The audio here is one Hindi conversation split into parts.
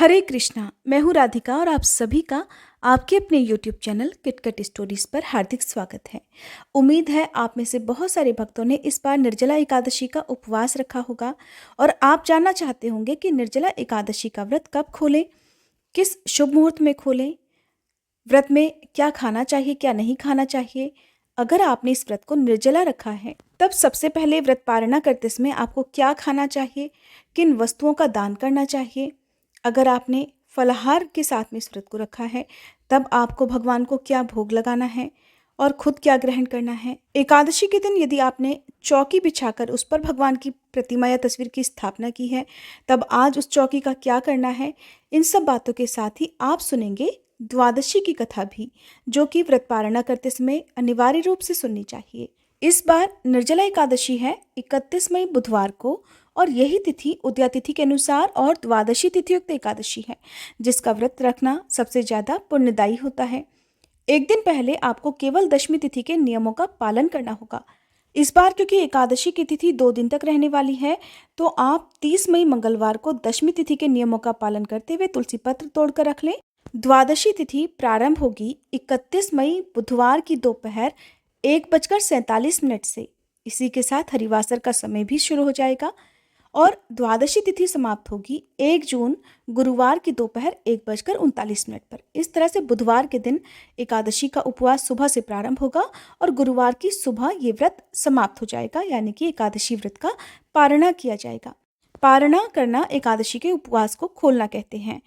हरे कृष्णा। मैं हूँ राधिका और आप सभी का आपके अपने YouTube चैनल किटकट स्टोरीज पर हार्दिक स्वागत है। उम्मीद है आप में से बहुत सारे भक्तों ने इस बार निर्जला एकादशी का उपवास रखा होगा और आप जानना चाहते होंगे कि निर्जला एकादशी का व्रत कब खोलें, किस शुभ मुहूर्त में खोलें, व्रत में क्या खाना चाहिए क्या नहीं खाना चाहिए। अगर आपने इस व्रत को निर्जला रखा है तब सबसे पहले व्रत पारणा करते समय आपको क्या खाना चाहिए, किन वस्तुओं का दान करना चाहिए। अगर आपने फलाहार के साथ में इस व्रत को रखा है तब आपको भगवान को क्या भोग लगाना है और खुद क्या ग्रहण करना है। एकादशी के दिन यदि आपने चौकी बिछाकर उस पर भगवान की प्रतिमा या तस्वीर की स्थापना की है तब आज उस चौकी का क्या करना है। इन सब बातों के साथ ही आप सुनेंगे द्वादशी की कथा भी, जो कि व्रत पारणा करते समय अनिवार्य रूप से सुननी चाहिए। इस बार निर्जला एकादशी है 31 मई बुधवार को और यही तिथि उदया तिथि के अनुसार और द्वादशी तिथि युक्त एकादशी है, जिसका व्रत रखना सबसे ज्यादा पुण्यदायी होता है। एक दिन पहले आपको केवल दशमी तिथि के नियमों का पालन करना होगा। इस बार क्योंकि एकादशी की तिथि 2 दिन तक रहने वाली है तो आप 30 मई मंगलवार को दशमी तिथि के नियमों का पालन करते हुए तुलसी पत्र तोड़कर रख लें। द्वादशी तिथि प्रारंभ होगी 31 मई बुधवार की दोपहर 1:47 से। इसी के साथ हरिवासर का समय भी शुरू हो जाएगा और द्वादशी तिथि समाप्त होगी 1 जून गुरुवार की दोपहर 1:39 पर। इस तरह से बुधवार के दिन एकादशी का उपवास सुबह से प्रारंभ होगा और गुरुवार की सुबह ये व्रत समाप्त हो जाएगा, यानी कि एकादशी व्रत का पारणा किया जाएगा। पारणा करना एकादशी के उपवास को खोलना कहते हैं।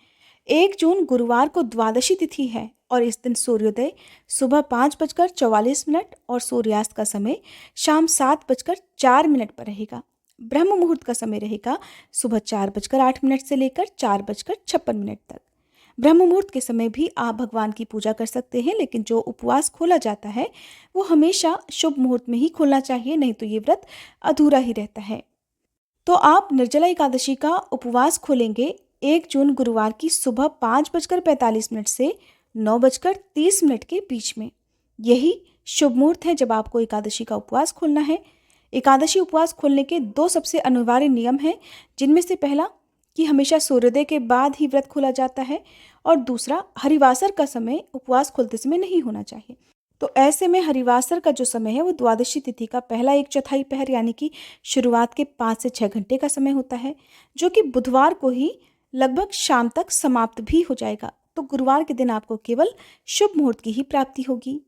1 जून गुरुवार को द्वादशी तिथि है और इस दिन सूर्योदय सुबह 5:44 और सूर्यास्त का समय शाम 7:04 पर रहेगा। ब्रह्म मुहूर्त का समय रहेगा सुबह 4:08 से लेकर 4:56 तक। ब्रह्म मुहूर्त के समय भी आप भगवान की पूजा कर सकते हैं, लेकिन जो उपवास खोला जाता है वो हमेशा शुभ मुहूर्त में ही खोलना चाहिए, नहीं तो ये व्रत अधूरा ही रहता है। तो आप निर्जला एकादशी का उपवास खोलेंगे 1 जून गुरुवार की सुबह 5:45 से 9:30 के बीच में। यही शुभ मुहूर्त है जब आपको एकादशी का उपवास खोलना है। एकादशी उपवास खोलने के 2 सबसे अनिवार्य नियम हैं, जिनमें से पहला कि हमेशा सूर्योदय के बाद ही व्रत खोला जाता है और दूसरा हरिवासर का समय उपवास खोलते समय नहीं होना चाहिए। तो ऐसे में हरिवासर का जो समय है वो द्वादशी तिथि का पहला 1/4 पहर यानी कि शुरुआत के 5 से 6 घंटे का समय होता है, जो कि बुधवार को ही लगभग शाम तक समाप्त भी हो जाएगा। तो गुरुवार के दिन आपको केवल शुभ मुहूर्त की ही प्राप्ति होगी।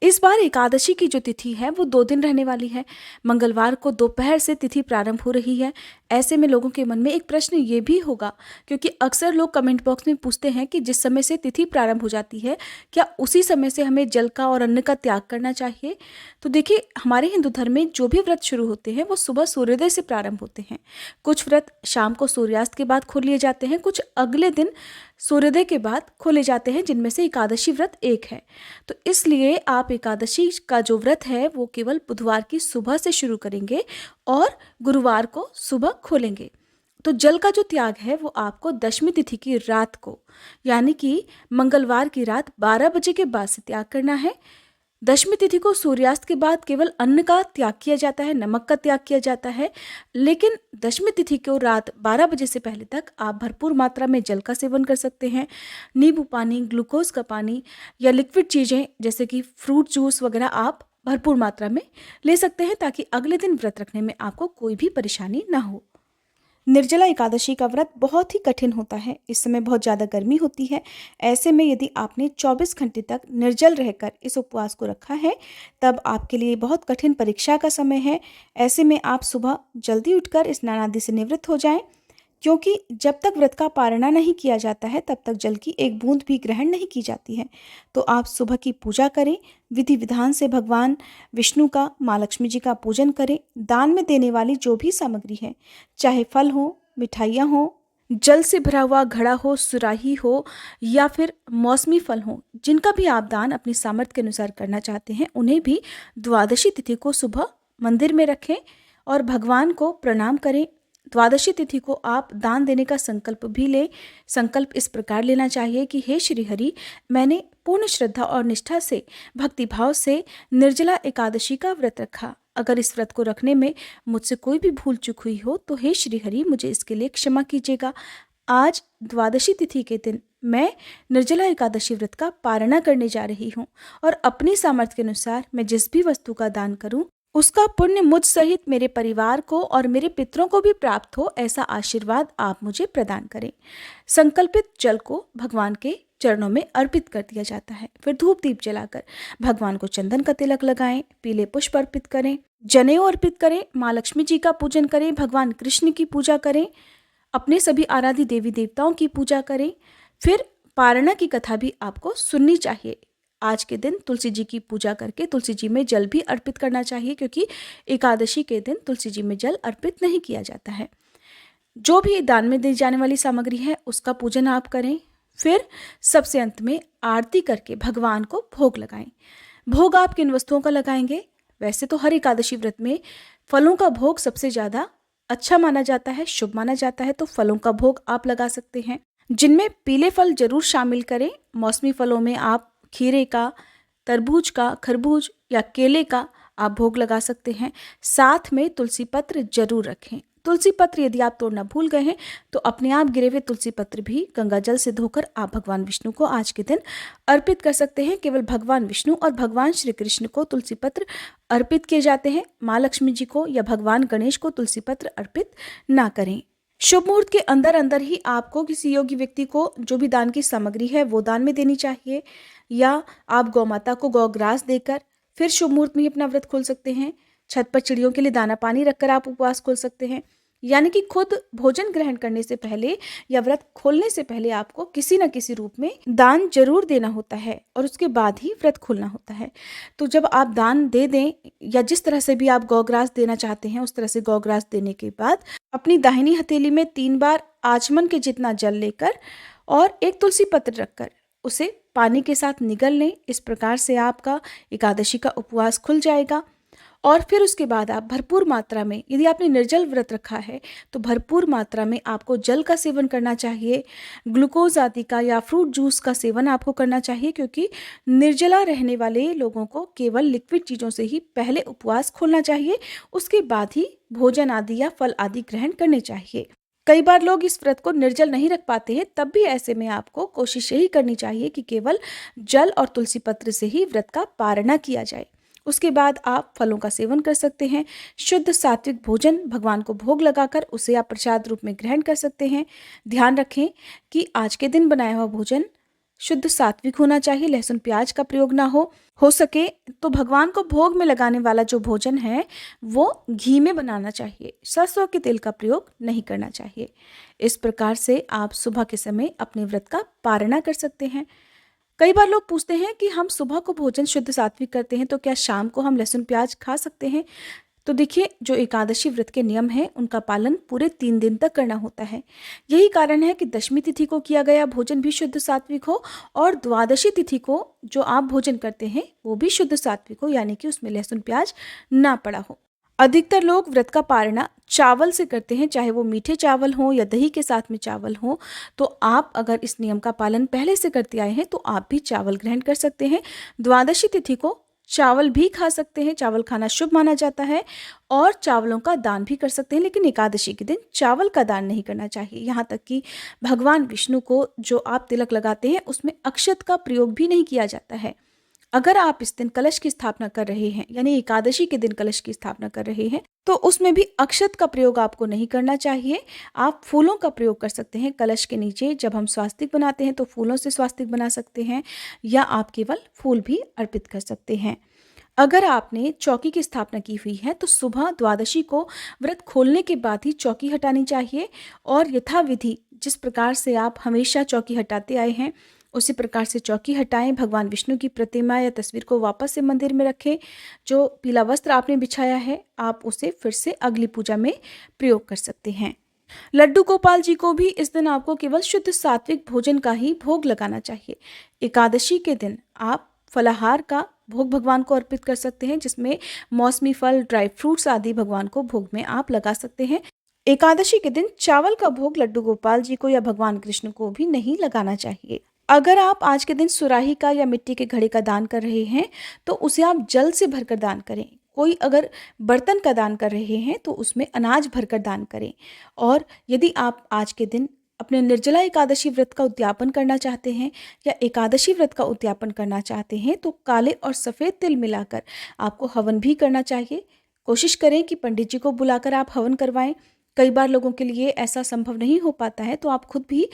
इस बार एकादशी की जो तिथि है वो 2 दिन रहने वाली है। मंगलवार को दोपहर से तिथि प्रारंभ हो रही है। ऐसे में लोगों के मन में एक प्रश्न ये भी होगा, क्योंकि अक्सर लोग कमेंट बॉक्स में पूछते हैं कि जिस समय से तिथि प्रारंभ हो जाती है क्या उसी समय से हमें जल का और अन्न का त्याग करना चाहिए। तो देखिए, हमारे हिंदू धर्म में जो भी व्रत शुरू होते हैं वो सुबह सूर्योदय से प्रारंभ होते हैं। कुछ व्रत शाम को सूर्यास्त के बाद खोल लिए जाते हैं, कुछ अगले दिन सूर्योदय के बाद खोले जाते हैं, जिनमें से एकादशी व्रत एक है। तो इसलिए आप एकादशी का जो व्रत है वो केवल बुधवार की सुबह से शुरू करेंगे और गुरुवार को सुबह खोलेंगे। तो जल का जो त्याग है वो आपको दशमी तिथि की रात को, यानी कि मंगलवार की रात 12 बजे के बाद से त्याग करना है। दशमी तिथि को सूर्यास्त के बाद केवल अन्न का त्याग किया जाता है, नमक का त्याग किया जाता है, लेकिन दशमी तिथि को रात 12 बजे से पहले तक आप भरपूर मात्रा में जल का सेवन कर सकते हैं। नींबू पानी, ग्लूकोज का पानी या लिक्विड चीज़ें जैसे कि फ्रूट जूस वगैरह आप भरपूर मात्रा में ले सकते हैं, ताकि अगले दिन व्रत रखने में आपको कोई भी परेशानी ना हो। निर्जला एकादशी का व्रत बहुत ही कठिन होता है। इस समय बहुत ज़्यादा गर्मी होती है। ऐसे में यदि आपने 24 घंटे तक निर्जल रहकर इस उपवास को रखा है तब आपके लिए बहुत कठिन परीक्षा का समय है। ऐसे में आप सुबह जल्दी उठकर स्नान आदि से निवृत्त हो जाएं, क्योंकि जब तक व्रत का पारणा नहीं किया जाता है तब तक जल की एक बूंद भी ग्रहण नहीं की जाती है। तो आप सुबह की पूजा करें, विधि विधान से भगवान विष्णु का, माँ लक्ष्मी जी का पूजन करें। दान में देने वाली जो भी सामग्री है, चाहे फल हो, मिठाइयाँ हो, जल से भरा हुआ घड़ा हो, सुराही हो या फिर मौसमी फल हो, जिनका भी आप दान अपनी सामर्थ्य के अनुसार करना चाहते हैं, उन्हें भी द्वादशी तिथि को सुबह मंदिर में रखें और भगवान को प्रणाम करें। द्वादशी तिथि को आप दान देने का संकल्प भी लें। संकल्प इस प्रकार लेना चाहिए कि हे श्री हरि, मैंने पूर्ण श्रद्धा और निष्ठा से, भक्ति भाव से निर्जला एकादशी का व्रत रखा। अगर इस व्रत को रखने में मुझसे कोई भी भूल चूक हुई हो तो हे श्री हरि, मुझे इसके लिए क्षमा कीजिएगा। आज द्वादशी तिथि के दिन मैं निर्जला एकादशी व्रत का पारणा करने जा रही हूँ और अपनी सामर्थ्य के अनुसार मैं जिस भी वस्तु का दान करूँ उसका पुण्य मुझ सहित मेरे परिवार को और मेरे पितरों को भी प्राप्त हो, ऐसा आशीर्वाद आप मुझे प्रदान करें। संकल्पित जल को भगवान के चरणों में अर्पित कर दिया जाता है। फिर धूप दीप जलाकर भगवान को चंदन का तिलक लगाएं, पीले पुष्प अर्पित करें, जनेऊ अर्पित करें, माँ लक्ष्मी जी का पूजन करें, भगवान कृष्ण की पूजा करें, अपने सभी आराध्य देवी देवताओं की पूजा करें। फिर पारणा की कथा भी आपको सुननी चाहिए। आज के दिन तुलसी जी की पूजा करके तुलसी जी में जल भी अर्पित करना चाहिए, क्योंकि एकादशी के दिन तुलसी जी में जल अर्पित नहीं किया जाता है। जो भी दान में दी जाने वाली सामग्री है उसका पूजन आप करें। फिर सबसे अंत में आरती करके भगवान को भोग लगाएं। भोग आप किन वस्तुओं का लगाएंगे? वैसे तो हर एकादशी व्रत में फलों का भोग सबसे ज़्यादा अच्छा माना जाता है, शुभ माना जाता है, तो फलों का भोग आप लगा सकते हैं, जिनमें पीले फल जरूर शामिल करें। मौसमी फलों में आप खीरे का, तरबूज का, खरबूज या केले का आप भोग लगा सकते हैं। साथ में तुलसी पत्र जरूर रखें। तुलसी पत्र यदि आप तोड़ना भूल गए हैं तो अपने आप गिरे हुए तुलसी पत्र भी गंगा जल से धोकर आप भगवान विष्णु को आज के दिन अर्पित कर सकते हैं। केवल भगवान विष्णु और भगवान श्री कृष्ण को तुलसी पत्र अर्पित किए जाते हैं। माँ लक्ष्मी जी को या भगवान गणेश को तुलसी पत्र अर्पित ना करें। शुभ मुहूर्त के अंदर अंदर ही आपको किसी योग्य व्यक्ति को जो भी दान की सामग्री है वो दान में देनी चाहिए, या आप गौ माता को गौग्रास देकर फिर शुभ मुहूर्त में ही अपना व्रत खोल सकते हैं। छत पर चिड़ियों के लिए दाना पानी रखकर आप उपवास खोल सकते हैं। यानी कि खुद भोजन ग्रहण करने से पहले या व्रत खोलने से पहले आपको किसी न किसी रूप में दान जरूर देना होता है और उसके बाद ही व्रत खोलना होता है। तो जब आप दान दे दें या जिस तरह से भी आप गौग्रास देना चाहते हैं उस तरह से गौग्रास देने के बाद अपनी दाहिनी हथेली में 3 बार आचमन के जितना जल लेकर और एक तुलसी पत्र रखकर उसे पानी के साथ निगल लें। इस प्रकार से आपका एकादशी का उपवास खुल जाएगा। और फिर उसके बाद आप भरपूर मात्रा में, यदि आपने निर्जल व्रत रखा है तो भरपूर मात्रा में आपको जल का सेवन करना चाहिए, ग्लूकोज आदि का या फ्रूट जूस का सेवन आपको करना चाहिए, क्योंकि निर्जला रहने वाले लोगों को केवल लिक्विड चीज़ों से ही पहले उपवास खोलना चाहिए, उसके बाद ही भोजन आदि या फल आदि ग्रहण करने चाहिए। कई बार लोग इस व्रत को निर्जल नहीं रख पाते हैं, तब भी ऐसे में आपको कोशिश यही करनी चाहिए कि केवल जल और तुलसी पत्र से ही व्रत का पारणा किया जाए। उसके बाद आप फलों का सेवन कर सकते हैं। शुद्ध सात्विक भोजन भगवान को भोग लगाकर उसे आप प्रसाद रूप में ग्रहण कर सकते हैं। ध्यान रखें कि आज के दिन बनाया हुआ भोजन शुद्ध सात्विक होना चाहिए, लहसुन प्याज का प्रयोग ना हो सके तो भगवान को भोग में लगाने वाला जो भोजन है वो घी में बनाना चाहिए, सरसों के तेल का प्रयोग नहीं करना चाहिए। इस प्रकार से आप सुबह के समय अपने व्रत का पारणा कर सकते हैं। कई बार लोग पूछते हैं कि हम सुबह को भोजन शुद्ध सात्विक करते हैं तो क्या शाम को हम लहसुन प्याज खा सकते हैं? तो देखिए, जो एकादशी व्रत के नियम हैं उनका पालन पूरे 3 दिन तक करना होता है। यही कारण है कि दशमी तिथि को किया गया भोजन भी शुद्ध सात्विक हो और द्वादशी तिथि को जो आप भोजन करते हैं वो भी शुद्ध सात्विक हो, यानी कि उसमें लहसुन प्याज ना पड़ा हो। अधिकतर लोग व्रत का पारणा चावल से करते हैं, चाहे वो मीठे चावल हों या दही के साथ में चावल हों। तो आप अगर इस नियम का पालन पहले से करते आए हैं तो आप भी चावल ग्रहण कर सकते हैं। द्वादशी तिथि को चावल भी खा सकते हैं, चावल खाना शुभ माना जाता है और चावलों का दान भी कर सकते हैं, लेकिन एकादशी के दिन चावल का दान नहीं करना चाहिए। यहाँ तक कि भगवान विष्णु को जो आप तिलक लगाते हैं उसमें अक्षत का प्रयोग भी नहीं किया जाता है। अगर आप इस दिन कलश की स्थापना कर रहे हैं, यानी एकादशी के दिन कलश की स्थापना कर रहे हैं, तो उसमें भी अक्षत का प्रयोग आपको नहीं करना चाहिए। आप फूलों का प्रयोग कर सकते हैं। कलश के नीचे जब हम स्वास्तिक बनाते हैं तो फूलों से स्वास्तिक बना सकते हैं, या आप केवल फूल भी अर्पित कर सकते हैं। अगर आपने चौकी की स्थापना की हुई है तो सुबह द्वादशी को व्रत खोलने के बाद ही चौकी हटानी चाहिए और यथाविधि जिस प्रकार से आप हमेशा चौकी हटाते आए हैं उसी प्रकार से चौकी हटाएं। भगवान विष्णु की प्रतिमा या तस्वीर को वापस से मंदिर में रखें। जो पीला वस्त्र आपने बिछाया है आप उसे फिर से अगली पूजा में प्रयोग कर सकते हैं। लड्डू गोपाल जी को भी इस दिन आपको केवल शुद्ध सात्विक भोजन का ही भोग लगाना चाहिए। एकादशी के दिन आप फलाहार का भोग भगवान को अर्पित कर सकते हैं, जिसमें मौसमी फल, ड्राई फ्रूट्स आदि भगवान को भोग में आप लगा सकते हैं। एकादशी के दिन चावल का भोग लड्डू गोपाल जी को या भगवान कृष्ण को भी नहीं लगाना चाहिए। अगर आप आज के दिन सुराही का या मिट्टी के घड़े का दान कर रहे हैं तो उसे आप जल से भरकर दान करें। कोई अगर बर्तन का दान कर रहे हैं तो उसमें अनाज भरकर दान करें। और यदि आप आज के दिन अपने निर्जला एकादशी व्रत का उद्यापन करना चाहते हैं या एकादशी व्रत का उद्यापन करना चाहते हैं तो काले और सफ़ेद तिल मिलाकर आपको हवन भी करना चाहिए। कोशिश करें कि पंडित जी को बुलाकर आप हवन करवाएं। कई बार लोगों के लिए ऐसा संभव नहीं हो पाता है, तो आप खुद भी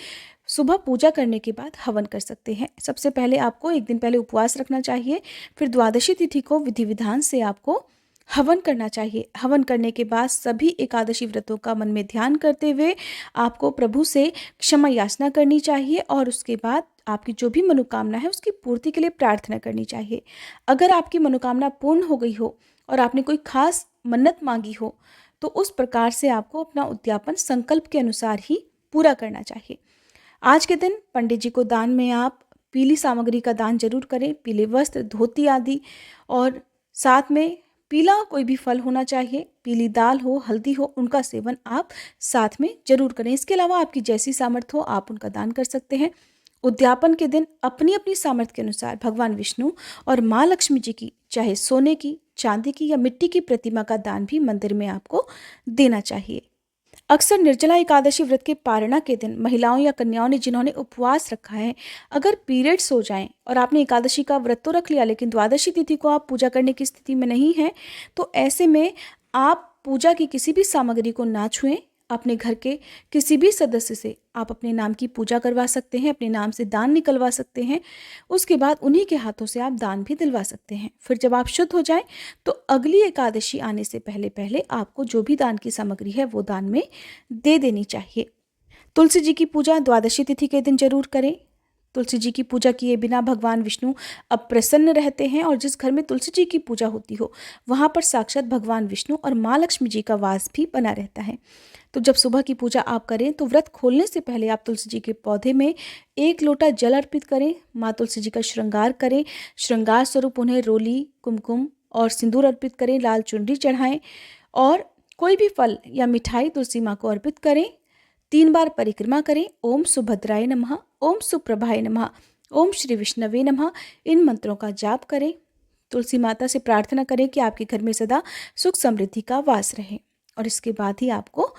सुबह पूजा करने के बाद हवन कर सकते हैं। सबसे पहले आपको एक दिन पहले उपवास रखना चाहिए, फिर द्वादशी तिथि को विधि विधान से आपको हवन करना चाहिए। हवन करने के बाद सभी एकादशी व्रतों का मन में ध्यान करते हुए आपको प्रभु से क्षमा याचना करनी चाहिए और उसके बाद आपकी जो भी मनोकामना है उसकी पूर्ति के लिए प्रार्थना करनी चाहिए। अगर आपकी मनोकामना पूर्ण हो गई हो और आपने कोई खास मन्नत मांगी हो तो उस प्रकार से आपको अपना उद्यापन संकल्प के अनुसार ही पूरा करना चाहिए। आज के दिन पंडित जी को दान में आप पीली सामग्री का दान जरूर करें, पीले वस्त्र, धोती आदि, और साथ में पीला कोई भी फल होना चाहिए, पीली दाल हो, हल्दी हो, उनका सेवन आप साथ में जरूर करें। इसके अलावा आपकी जैसी सामर्थ्य हो आप उनका दान कर सकते हैं। उद्यापन के दिन अपनी अपनी सामर्थ्य के अनुसार भगवान विष्णु और माँ लक्ष्मी जी की चाहे सोने की, चांदी की या मिट्टी की प्रतिमा का दान भी मंदिर में आपको देना चाहिए। अक्सर निर्जला एकादशी व्रत के पारणा के दिन महिलाओं या कन्याओं ने जिन्होंने उपवास रखा है, अगर पीरियड्स हो जाएं और आपने एकादशी का व्रत तो रख लिया लेकिन द्वादशी तिथि को आप पूजा करने की स्थिति में नहीं हैं, तो ऐसे में आप पूजा की किसी भी सामग्री को ना छुएं। अपने घर के किसी भी सदस्य से आप अपने नाम की पूजा करवा सकते हैं, अपने नाम से दान निकलवा सकते हैं। उसके बाद उन्हीं के हाथों से आप दान भी दिलवा सकते हैं। फिर जब आप शुद्ध हो जाएं तो अगली एकादशी आने से पहले पहले आपको जो भी दान की सामग्री है वो दान में दे देनी चाहिए। तुलसी जी की पूजा द्वादशी तिथि के दिन जरूर करें। तुलसी जी की पूजा किए बिना भगवान विष्णु अप्रसन्न रहते हैं और जिस घर में तुलसी जी की पूजा होती हो वहाँ पर साक्षात भगवान विष्णु और माँ लक्ष्मी जी का वास भी बना रहता है। तो जब सुबह की पूजा आप करें तो व्रत खोलने से पहले आप तुलसी जी के पौधे में 1 लोटा जल अर्पित करें। माँ तुलसी जी का श्रृंगार करें। श्रृंगार स्वरूप उन्हें रोली, कुमकुम और सिंदूर अर्पित करें। लाल चुनरी चढ़ाएं और कोई भी फल या मिठाई तुलसी माँ को अर्पित करें। 3 बार परिक्रमा करें। ओम सुभद्राय नमः, ओम सुप्रभाय नमः, ओम श्री विष्णवे नमः, इन मंत्रों का जाप करें। तुलसी माता से प्रार्थना करें कि आपके घर में सदा सुख समृद्धि का वास रहे और इसके बाद ही आपको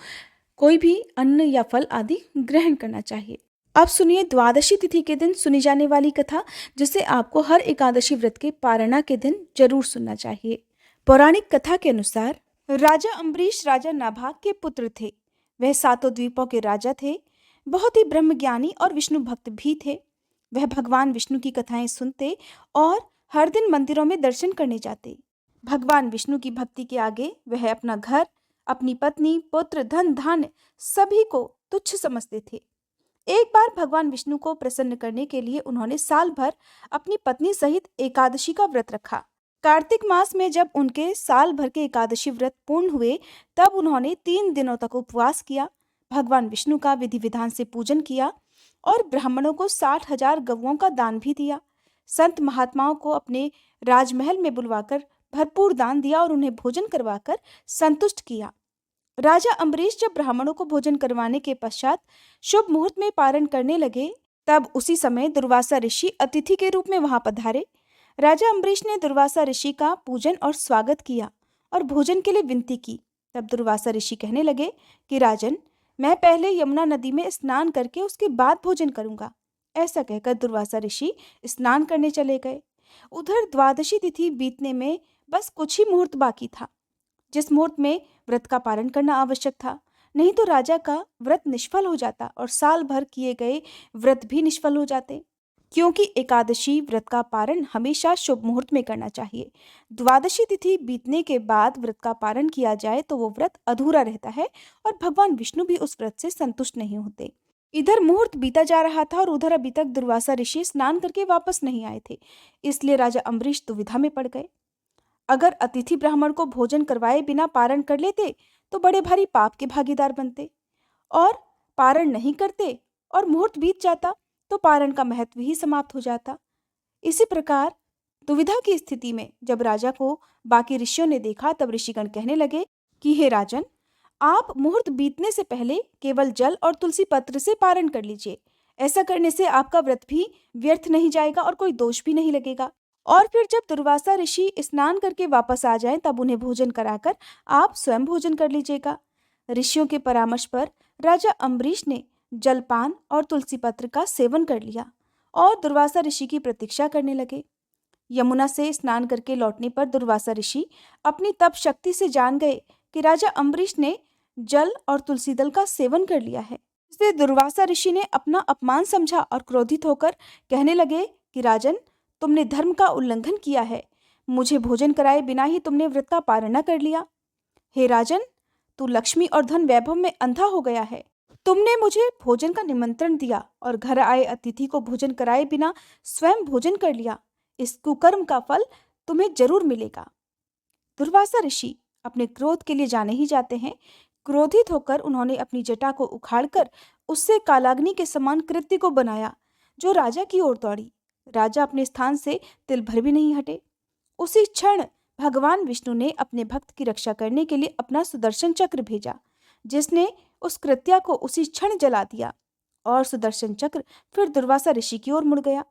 कोई भी अन्न या फल आदि ग्रहण करना चाहिए। अब सुनिए द्वादशी तिथि के दिन सुनी जाने वाली कथा, जिसे आपको हर एकादशी व्रत के पारणा के दिन जरूर सुनना चाहिए। पौराणिक कथा के अनुसार राजा अम्बरीश राजा नाभाग के पुत्र थे। वह 7 द्वीपों के राजा थे। बहुत ही ब्रह्मज्ञानी और विष्णु भक्त भी थे। वह भगवान विष्णु की कथाएं सुनते और हर दिन मंदिरों में दर्शन करने जाते। भगवान विष्णु की भक्ति के आगे वह अपना घर, अपनी पत्नी, पुत्र, धन धान्य सभी को तुच्छ समझते थे। एक बार भगवान विष्णु को प्रसन्न करने के लिए उन्होंने साल भर अपनी पत्नी सहित एकादशी का व्रत रखा। कार्तिक मास में जब उनके साल भर के एकादशी व्रत पूर्ण हुए तब उन्होंने 3 दिनों तक उपवास किया, भगवान विष्णु का विधि विधान से पूजन किया और ब्राह्मणों को 60,000 गौओं का दान भी दिया। संत महात्माओं को अपने राजमहल में बुलवाकर भरपूर दान दिया और उन्हें भोजन करवाकर संतुष्ट किया। राजा अम्बरीश जब ब्राह्मणों को भोजन करवाने के पश्चात शुभ मुहूर्त में पारण करने लगे तब उसी समय दुर्वासा ऋषि अतिथि के रूप में वहां पधारे। राजा अम्बरीश ने दुर्वासा ऋषि का पूजन और स्वागत किया और भोजन के लिए विनती की। तब दुर्वासा ऋषि कहने लगे कि राजन, मैं पहले यमुना नदी में स्नान करके उसके बाद भोजन करूंगा। ऐसा कहकर दुर्वासा ऋषि स्नान करने चले गए। उधर द्वादशी तिथि बीतने में बस कुछ ही मुहूर्त बाकी था, जिस मुहूर्त में व्रत का पारण करना आवश्यक था, नहीं तो राजा का व्रत निष्फल हो जाता और साल भर किए गए व्रत भी निष्फल हो जाते। क्योंकि एकादशी व्रत का पारण हमेशा शुभ मुहूर्त में करना चाहिए। द्वादशी तिथि बीतने के बाद व्रत का पारण किया जाए तो वो व्रत अधूरा रहता है और भगवान विष्णु भी उस व्रत से संतुष्ट नहीं होते। इधर मुहूर्त बीता जा रहा था और उधर अभी तक दुर्वासा ऋषि स्नान करके वापस नहीं आए थे। इसलिए राजा अम्बरीश दुविधा में पड़ गए। अगर अतिथि ब्राह्मण को भोजन करवाए बिना पारण कर लेते तो बड़े भारी पाप के भागीदार बनते, और पारण नहीं करते और मुहूर्त बीत जाता तो पारण का महत्व ही समाप्त हो जाता। इसी प्रकार दुविधा की स्थिति में जब राजा को बाकी ऋषियों ने देखा तब ऋषिगण कहने लगे कि हे राजन, आप मुहूर्त बीतने से पहले केवल जल और तुलसी पत्र से पारण कर लीजिए। ऐसा करने से आपका व्रत भी व्यर्थ नहीं जाएगा और कोई दोष भी नहीं लगेगा। और फिर जब दुर्वासा ऋषि स्नान करके वापस आ जाएं तब उन्हें भोजन कराकर आप स्वयं भोजन कर लीजिएगा। ऋषियों के परामर्श पर राजा अम्बरीश ने जलपान और तुलसी पत्र का सेवन कर लिया और दुर्वासा ऋषि की प्रतीक्षा करने लगे। यमुना से स्नान करके लौटने पर दुर्वासा ऋषि अपनी तप शक्ति से जान गए कि राजा अम्बरीश ने जल और तुलसी दल का सेवन कर लिया है। इसलिए दुर्वासा ऋषि ने अपना अपमान समझा और क्रोधित होकर कहने लगे कि राजन, तुमने धर्म का उल्लंघन किया है। मुझे भोजन कराए बिना ही तुमने व्रत का पारण कर लिया। हे राजन, तू लक्ष्मी और धन वैभव में अंधा हो गया है। तुमने मुझे भोजन का निमंत्रण दिया और घर आए अतिथि को भोजन कराए बिना स्वयं भोजन कर लिया। इस कुकर्म का फल तुम्हें जरूर मिलेगा। दुर्वासा ऋषि अपने क्रोध के लिए जाने ही जाते हैं। क्रोधित होकर उन्होंने अपनी जटा को उखाड़कर उससे कालाग्नि के समान कृत्य को बनाया, जो राजा की ओर दौड़ी। राजा अपने स्थान से तिल भर भी नहीं हटे। उसी क्षण भगवान विष्णु ने अपने भक्त की रक्षा करने के लिए अपना सुदर्शन चक्र भेजा, जिसने उस कृत्या को उसी क्षण जला दिया और सुदर्शन चक्र फिर दुर्वासा ऋषि की ओर मुड़ गया।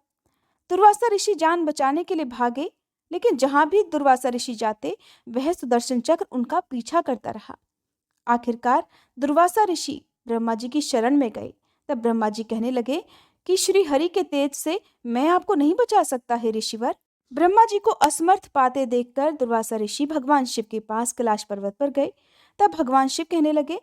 दुर्वासा ऋषि जान बचाने के लिए भागे, लेकिन जहां भी दुर्वासा ऋषि जाते वह सुदर्शन चक्र उनका पीछा करता रहा। आखिरकार दुर्वासा ऋषि ब्रह्मा जी की शरण में गए। तब ब्रह्मा जी कहने लगे कि श्री हरि के तेज से मैं आपको नहीं बचा सकता हे ऋषिवर। ब्रह्मा जी को असमर्थ पाते देखकर दुर्वासा ऋषि भगवान शिव के पास कैलाश पर्वत पर गए। तब भगवान शिव कहने लगे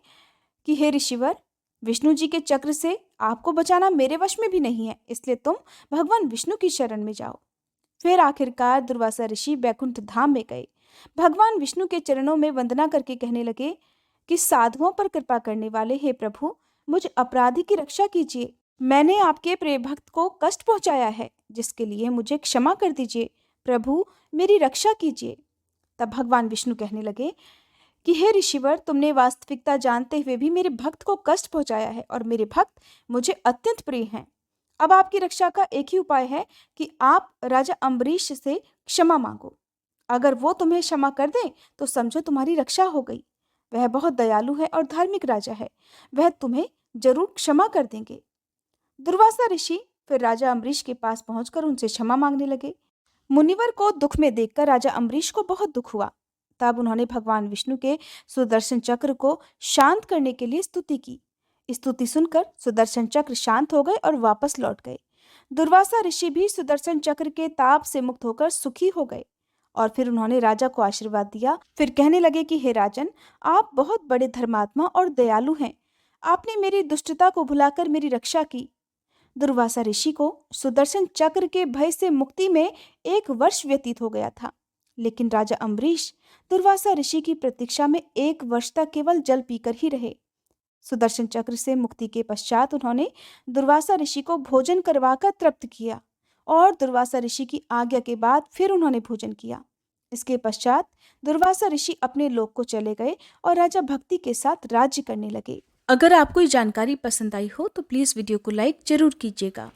कि हे ऋषिवर, विष्णु जी के चक्र से आपको बचाना मेरे वश में भी नहीं है, इसलिए तुम भगवान विष्णु की शरण में जाओ। फिर आखिरकार दुर्वासा ऋषि बैकुंठ धाम में गए। भगवान विष्णु के चरणों में वंदना करके कहने लगे कि साधुओं पर कृपा करने वाले हे प्रभु, मुझ अपराधी की रक्षा कीजिए। मैंने आपके प्रिय भक्त को कष्ट पहुंचाया है, जिसके लिए मुझे क्षमा कर दीजिए। प्रभु, मेरी रक्षा कीजिए। तब भगवान विष्णु कहने लगे कि हे ऋषिवर, तुमने वास्तविकता जानते हुए भी मेरे भक्त को कष्ट पहुंचाया है और मेरे भक्त मुझे अत्यंत प्रिय हैं। अब आपकी रक्षा का एक ही उपाय है कि आप राजा अम्बरीश से क्षमा मांगो। अगर वो तुम्हें क्षमा कर दें तो समझो तुम्हारी रक्षा हो गई। वह बहुत दयालु है और धार्मिक राजा है, वह तुम्हें जरूर क्षमा कर देंगे। दुर्वासा ऋषि फिर राजा अम्बरीश के पास पहुंचकर उनसे क्षमा मांगने लगे। मुनिवर को दुख में देखकर राजा अम्बरीश को बहुत दुख हुआ। तब उन्होंने भगवान विष्णु के सुदर्शन चक्र को शांत करने के लिए स्तुति की। स्तुति सुनकर सुदर्शन चक्र शांत हो गए और वापस लौट गए। दुर्वासा ऋषि भी सुदर्शन चक्र के ताप से मुक्त होकर सुखी हो गए और फिर उन्होंने राजा को आशीर्वाद दिया। फिर कहने लगे कि हे राजन, आप बहुत बड़े धर्मात्मा और दयालु हैं। आपने मेरी दुष्टता को भुलाकर मेरी रक्षा की। दुर्वासा ऋषि को सुदर्शन चक्र के भय से मुक्ति में 1 वर्ष व्यतीत हो गया था, लेकिन राजा अम्बरीश दुर्वासा ऋषि की प्रतीक्षा में 1 वर्ष तक केवल जल पीकर ही रहे। सुदर्शन चक्र से मुक्ति के पश्चात उन्होंने दुर्वासा ऋषि को भोजन करवाकर तृप्त किया और दुर्वासा ऋषि की आज्ञा के बाद फिर उन्होंने भोजन किया। इसके पश्चात दुर्वासा ऋषि अपने लोक को चले गए और राजा भक्ति के साथ राज्य करने लगे। अगर आपको ये जानकारी पसंद आई हो तो प्लीज़ वीडियो को लाइक जरूर कीजिएगा।